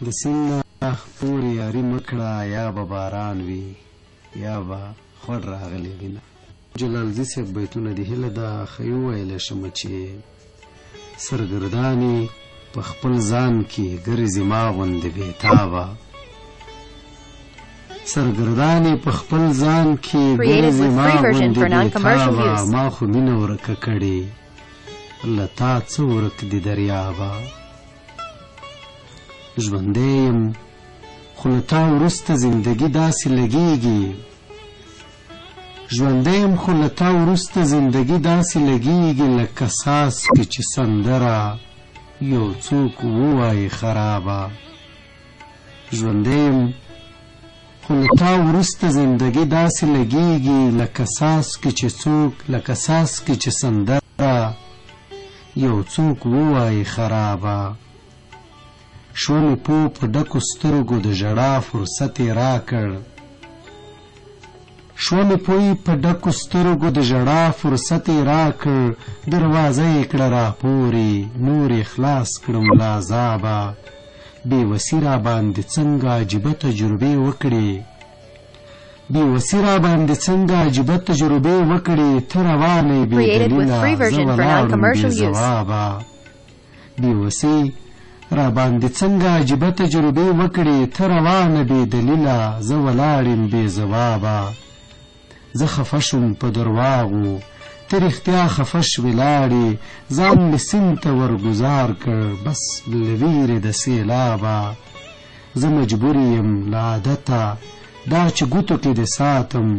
د سیند نه پورې یاري مکړه یا به باران وي یا به خوړ راغلی وینه. جلالزي صاحب بیتونه د هیله ده ښه وویلی شمه چې سرګردانې په خپل ځان کې ګرځي ما غوندې بېتابه، سرګردانې په خپل ځان کې ګرځي ما غوندې بېتابه، ما خو مینه ورکه کړې له تا څه ورک دي دریابه. ژوندی یم خو له تا وروسته زندګي داسې لګېږي، ژوندی یم خو له تا وروسته زندګي داسې لګېږي لکه څاڅکي چې سندره یو څوک ووایي خرابه. ژوندی یم خو له تا وروسته زندګي داسې لګېږي لکه څاڅکي چې سندره یو څوک ووایي خرابه. شوه مې پوه په ډکو سترګو د ژړا فرصت یې راکړ، شوه مې پوی په ډکو سترګو د ژړا فرصت یې راکړ، دروازه یې کړه راپورې نور یې خلاص کړم له عذابه. بېوسي راباندې څنګه عجیبه تجربې وکړې، بېوسي راباندې څنګه عجیبه تجربې وکړې، ته روانه یې بېدلیله زه ولاړم بېځوابه. بېوسي راباندې څنګه عجیبه تجربې وکړې، ته روانه بېدلیله زه ولاړم بېځوابه. زه خفه شوم په درواغو ته رښتیا خفه شوې لاړې، ځان مې سیند ته ورګزار کړ بس له ویرې د سیلابه. زه مجبور یم له عادته دا چې ګوتو کې دې ساتم،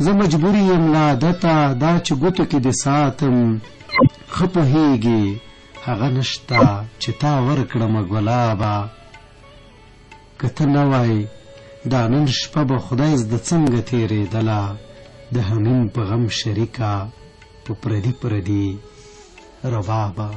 زه مجبور یم له عادته دا چې ګوتو کې دې ساتم، ښه پوهېږې هغه نشته چې تا ورکړمه ګلابه. که ته نه وای دا نن شپه به خدای زده څنګه تېرېدله، د حمیم په غم شریکه په پردي ربابه.